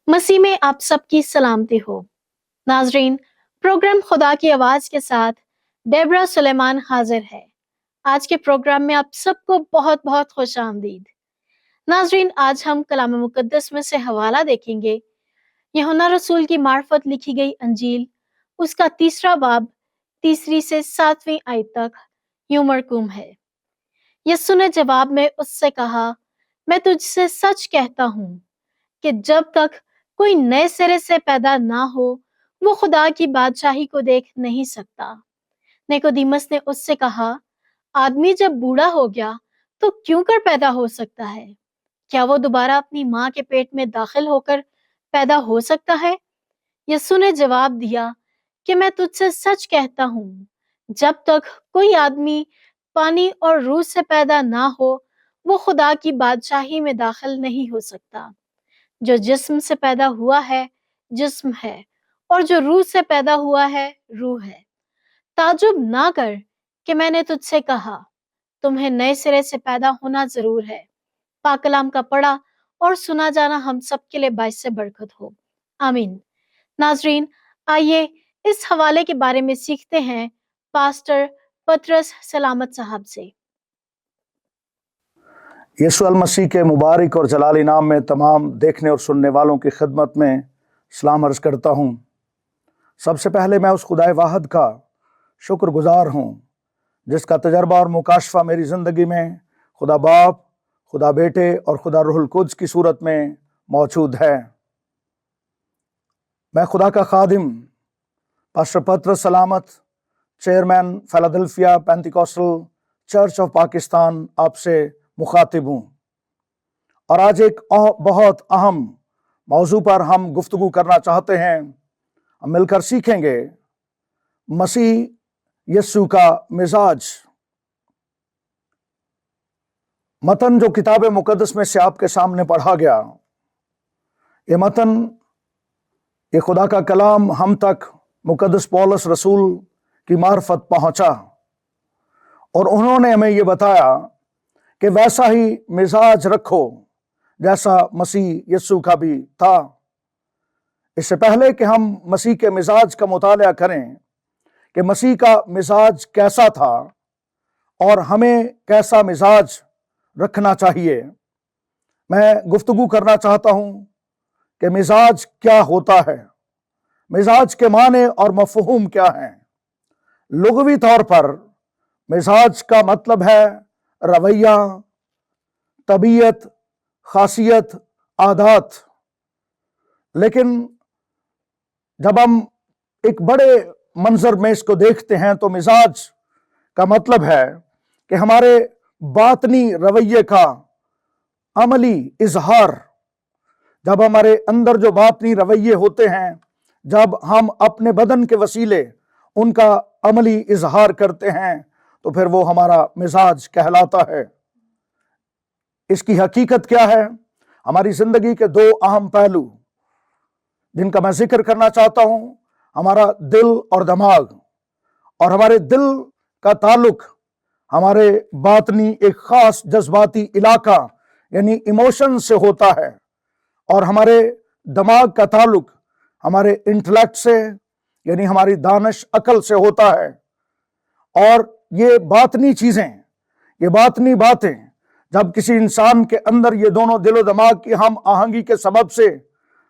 मसीह में आप सबकी सलामती हो। नाजरीन, प्रोग्राम खुदा की आवाज के साथ डेबरा सुलेमान हाजिर है। आज के प्रोग्राम में आप सबको बहुत बहुत खुश आमदीद। नाजरीन, आज हम कलाम मुकद्दस में से हवाला देखेंगे। यूहन्ना रसूल की मार्फत लिखी गई अंजील, उसका 3 बाब 3 से 7 आयत तक यूं मरकूम है। यीशु ने जवाब में उससे कहा, मैं तुझसे सच कहता हूँ कि जब तक कोई नए सिरे से पैदा ना हो, वो खुदा की बादशाही को देख नहीं सकता। निकोदेमुस ने उससे कहा, आदमी जब बूढ़ा हो गया तो क्यों कर पैदा हो सकता है? क्या वो दोबारा अपनी माँ के पेट में दाखिल होकर पैदा हो सकता है? यीशु ने जवाब दिया कि मैं तुझसे सच कहता हूँ, जब तक कोई आदमी पानी और रूह से पैदा ना हो, वो खुदा की बादशाही में दाखिल नहीं हो सकता। जो जिस्म से पैदा हुआ है जिस्म है, और जो रूह से पैदा हुआ है रूह है। ताजुब ना कर कि मैंने तुझसे कहा, तुम्हें नए सिरे से पैदा होना जरूर है। पाक कलाम का पढ़ा और सुना जाना हम सब के लिए बाइस से बरकत हो। आमीन। नाजरीन, आइए इस हवाले के बारे में सीखते हैं पास्टर पतरस सलामत साहब से। यीशु अल मसीह के मुबारक और जलाली नाम में तमाम देखने और सुनने वालों की खिदमत में सलाम अर्ज़ करता हूँ। सबसे पहले मैं उस खुदाए वाहद का शुक्रगुजार हूँ जिसका तजर्बा और मुकाशफा मेरी ज़िंदगी में खुदा बाप, खुदा बेटे और खुदा रूहुल कुद्स की सूरत में मौजूद है। मैं खुदा का खादिम पास्टर पतरस सलामत, chairman Philadelphia Pentecostal church of Pakistan आपसे मुखातिब हूँ और आज एक बहुत अहम मौजू पर हम गुफ्तगू करना चाहते हैं। हम मिलकर सीखेंगे मसीह यीशु का मिजाज। मतन जो किताब मुकद्दस में से आपके सामने पढ़ा गया, ये मतन, ये खुदा का कलाम हम तक मुकद्दस पौलुस रसूल की मार्फत पहुंचा और उन्होंने हमें ये बताया कि वैसा ही मिजाज रखो जैसा मसीह यीशु का भी था। इससे पहले कि हम मसीह के मिजाज का मुताला करें कि मसीह का मिजाज कैसा था और हमें कैसा मिजाज रखना चाहिए, मैं गुफ्तगू करना चाहता हूं कि मिजाज क्या होता है, मिजाज के माने और मफहूम क्या हैं। लुग़वी तौर पर मिजाज का मतलब है रवैया, तबीयत, खासियत, आदत। लेकिन जब हम एक बड़े मंजर में इसको देखते हैं तो मिजाज का मतलब है कि हमारे बातनी रवैये का अमली इजहार। जब हमारे अंदर जो बातनी रवैये होते हैं, जब हम अपने बदन के वसीले उनका अमली इजहार करते हैं, तो फिर वो हमारा मिजाज कहलाता है। इसकी हकीकत क्या है? हमारी जिंदगी के दो अहम पहलू जिनका मैं जिक्र करना चाहता हूं, हमारा दिल और दिमाग। और हमारे दिल का ताल्लुक हमारे बातनी एक खास जज्बाती इलाका यानी इमोशन से होता है, और हमारे दिमाग का ताल्लुक हमारे इंटेलेक्ट से यानी हमारी दानिश अकल से होता है। और ये बातनी चीजें, ये बातनी बातें जब किसी इंसान के अंदर ये दोनों दिलो दिमाग की हम आहंगी के सबब से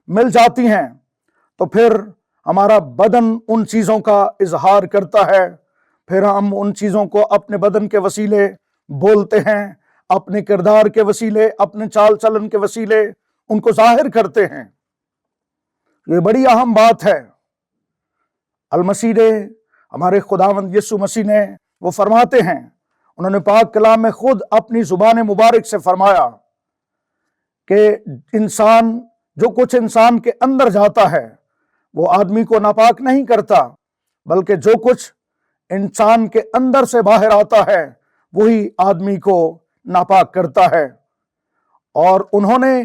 मिल जाती हैं, तो फिर हमारा बदन उन चीज़ों का इजहार करता है। फिर हम उन चीज़ों को अपने बदन के वसीले बोलते हैं, अपने किरदार के वसीले, अपने चाल चलन के वसीले उनको जाहिर करते हैं। ये बड़ी अहम बात है। अल मसीह ने, हमारे खुदावंद यीशु मसीह ने, वो फरमाते हैं, उन्होंने पाक कलाम में खुद अपनी जुबान मुबारक से फरमाया कि इंसान, जो कुछ इंसान के अंदर जाता है वो आदमी को नापाक नहीं करता, बल्कि जो कुछ इंसान के अंदर से बाहर आता है वही आदमी को नापाक करता है। और उन्होंने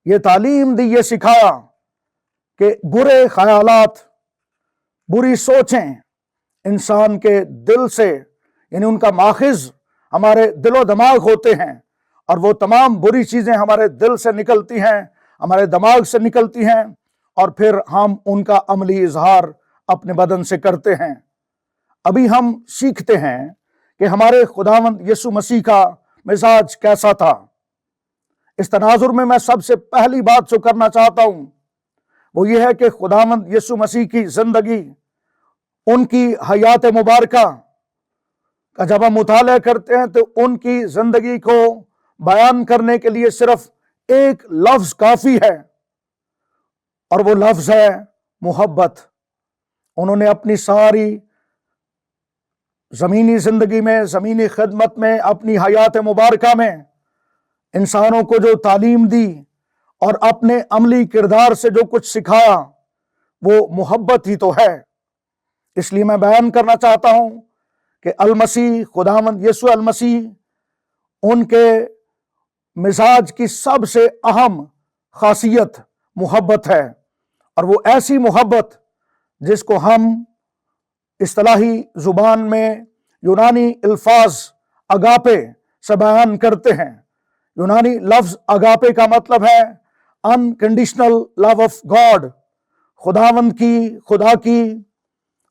ये तालीम दी, ये सिखाया कि बुरे ख्यालात, बुरी सोचें इंसान के दिल से, यानी उनका माखिज हमारे दिलो दिमाग होते हैं, और वो तमाम बुरी चीजें हमारे दिल से निकलती हैं, ہمارے دماغ سے نکلتی ہیں اور پھر ہم ان کا عملی اظہار اپنے بدن سے کرتے ہیں۔ ابھی ہم سیکھتے ہیں کہ ہمارے خداوند یسوع مسیح کا مزاج کیسا تھا۔ اس تناظر میں سب سے پہلی بات جو کرنا چاہتا ہوں وہ یہ ہے کہ خداوند یسوع مسیح کی زندگی، ان کی حیات مبارکہ کا جب ہم مطالعہ کرتے ہیں تو ان کی زندگی کو بیان کرنے کے لیے صرف ایک لفظ کافی ہے، اور وہ لفظ ہے محبت۔ انہوں نے اپنی ساری زمینی زندگی میں، زمینی خدمت میں، اپنی حیات مبارکہ میں انسانوں کو جو تعلیم دی اور اپنے عملی کردار سے جو کچھ سکھایا وہ محبت ہی تو ہے۔ اس لیے میں بیان کرنا چاہتا ہوں کہ المسیح، خداوند یسوع المسیح، ان کے مزاج کی سب سے اہم خاصیت محبت ہے، اور وہ ایسی محبت جس کو ہم اصطلاحی زبان میں یونانی الفاظ اگاپے سے بیان کرتے ہیں۔ یونانی لفظ اگاپے کا مطلب ہے انکنڈیشنل لو آف گاڈ، خدا کی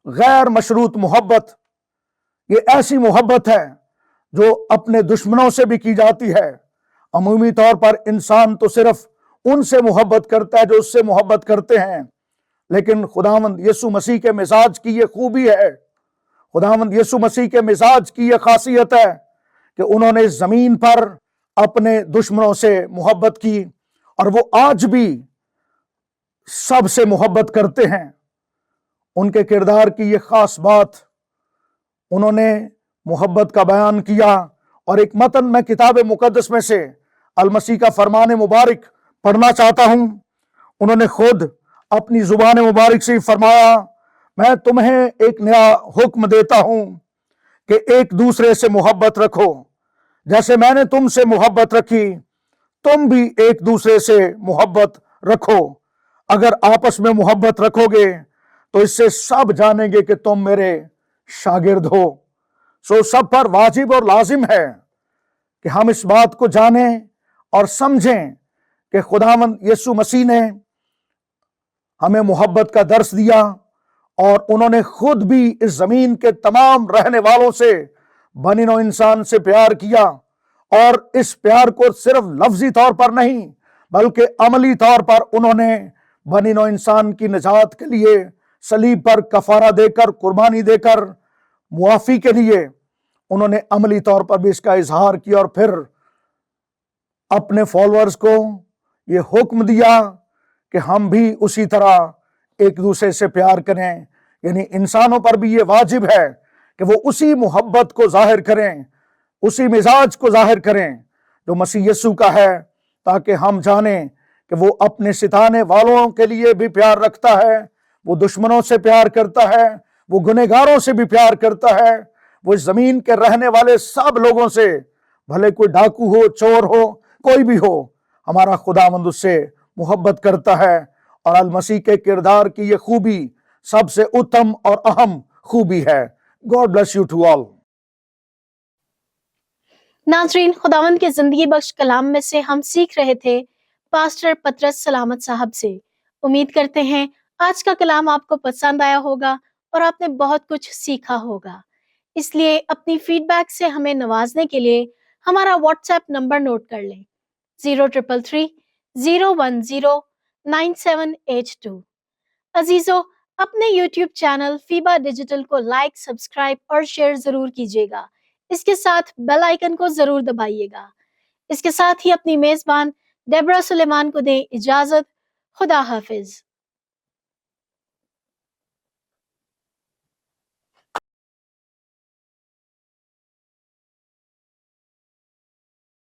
غیر مشروط محبت۔ یہ ایسی محبت ہے جو اپنے دشمنوں سے بھی کی جاتی ہے۔ عمومی طور پر انسان تو صرف ان سے محبت کرتا ہے جو اس سے محبت کرتے ہیں، لیکن خداوند یسوع مسیح کے مزاج کی یہ خوبی ہے، خداوند یسوع مسیح کے مزاج کی یہ خاصیت ہے کہ انہوں نے زمین پر اپنے دشمنوں سے محبت کی، اور وہ آج بھی سب سے محبت کرتے ہیں۔ ان کے کردار کی یہ خاص بات، انہوں نے محبت کا بیان کیا، اور ایک متن میں کتاب مقدس میں سے المسیح کا فرمان مبارک پڑھنا چاہتا ہوں۔ انہوں نے خود اپنی زبان مبارک سے فرمایا، میں تمہیں ایک نیا حکم دیتا ہوں کہ ایک دوسرے سے محبت رکھو، جیسے میں نے تم سے محبت رکھی تم بھی ایک دوسرے سے محبت رکھو۔ اگر آپس میں محبت رکھو گے تو اس سے سب جانیں گے کہ تم میرے شاگرد ہو۔ سو سب پر واجب اور لازم ہے کہ ہم اس بات کو جانیں اور سمجھیں کہ خداوند یسوع مسیح نے ہمیں محبت کا درس دیا، اور انہوں نے خود بھی اس زمین کے تمام رہنے والوں سے، بنی نوع انسان سے پیار کیا، اور اس پیار کو صرف لفظی طور پر نہیں بلکہ عملی طور پر انہوں نے بنی نوع انسان کی نجات کے لیے صلیب پر کفارہ دے کر، قربانی دے کر، معافی کے لیے انہوں نے عملی طور پر بھی اس کا اظہار کیا، اور پھر اپنے فالوورز کو یہ حکم دیا کہ ہم بھی اسی طرح ایک دوسرے سے پیار کریں۔ یعنی انسانوں پر بھی یہ واجب ہے کہ وہ اسی محبت کو ظاہر کریں، اسی مزاج کو ظاہر کریں جو مسیح یسوع کا ہے، تاکہ ہم جانیں کہ وہ اپنے ستانے والوں کے لیے بھی پیار رکھتا ہے، وہ دشمنوں سے پیار کرتا ہے، وہ گنہگاروں سے بھی پیار کرتا ہے، وہ اس زمین کے رہنے والے سب لوگوں سے، بھلے کوئی ڈاکو ہو، چور ہو، کوئی بھی ہو، ہمارا خداوند اس سے محبت کرتا ہے۔ اور المسیح کے کردار کی یہ خوبی سب سے اتم اور اہم خوبی ہے۔ God bless you to all۔ ناظرین، خداوند کے زندگی بخش کلام میں سے ہم سیکھ رہے تھے پاسٹر پطرس سلامت صاحب سے۔ امید کرتے ہیں آج کا کلام آپ کو پسند آیا ہوگا اور آپ نے بہت کچھ سیکھا ہوگا۔ اس لیے اپنی فیڈ بیک سے ہمیں نوازنے کے لیے ہمارا واٹس ایپ نمبر نوٹ کر لیں: 0333010982۔ عزیزو، اپنے یوٹیوب چینل فیبا ڈیجیٹل کو لائک، سبسکرائب اور شیئر ضرور کیجیے گا۔ اس کے ساتھ بیل آئیکن کو ضرور دبائیے گا۔ اس کے ساتھ ہی اپنی میزبان ڈیبرا سلیمان کو دیں اجازت۔ خدا حافظ۔